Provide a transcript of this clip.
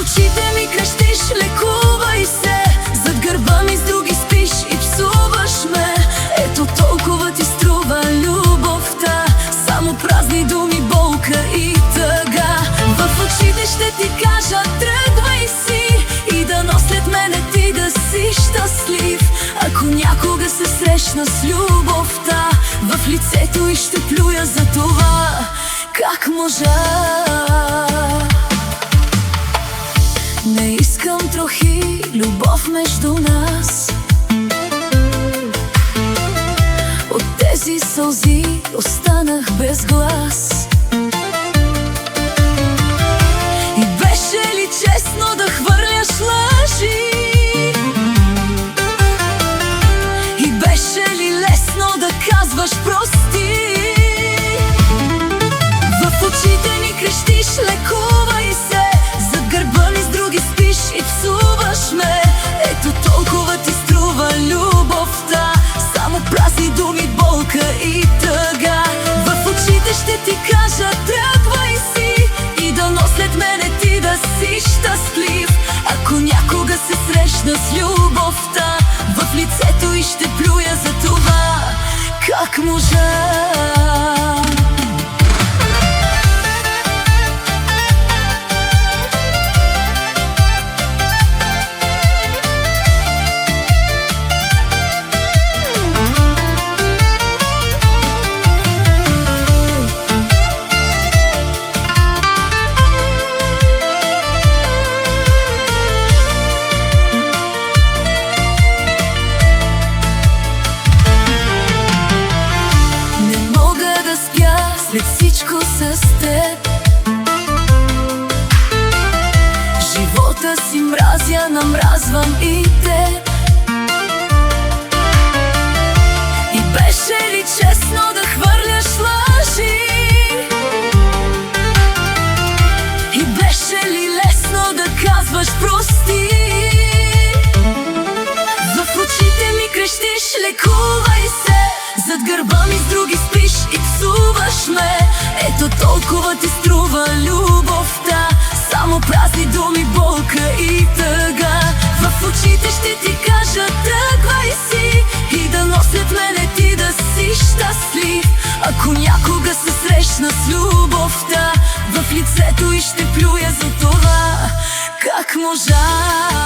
очите ми крещиш, лекувай се. Зад гърба ми с други спиш и псуваш ме. Ето толкова ти струва любовта. Само празни думи, болка и тъга. В очите ще ти кажа, тръгвай си. И дано след мене ти да си щастлив. Ако някога се срещна с любовта, в лицето и ще плюя за това. Как можа? Не искам трохи любов между нас. От тези сълзи останах без глас. И беше ли честно да хвърляш лъжи? И беше ли лесно да казваш прости? В очите ми крещиш, лекувай се. Зад гърба ми с други спиш и псуваш ме. Ето толкова ти струва любовта. Само празни думи, болка и тъга. В очите ще ти кажа, тръгвай си. И дано след мене ти да си щастлив. Ако някога се срещна с любовта, в лицето и ще плюя за това. Как можа? След всичко с теб живота си мразя, намразвам и теб. И беше ли честно да хвърляш лъжи? И беше ли лесно да казваш прости? В очите ми крещиш, лекувай се. Зад гърба ми с други спиш и псуваш ме. Ето толкова ти струва любовта. Само празни думи, болка и тъга. В очите ще ти кажа, тръгвай си. И дано след мене ти да си щастлив. Ако някога се срещна с любовта, в лицето и ще плюя за това. Как можа?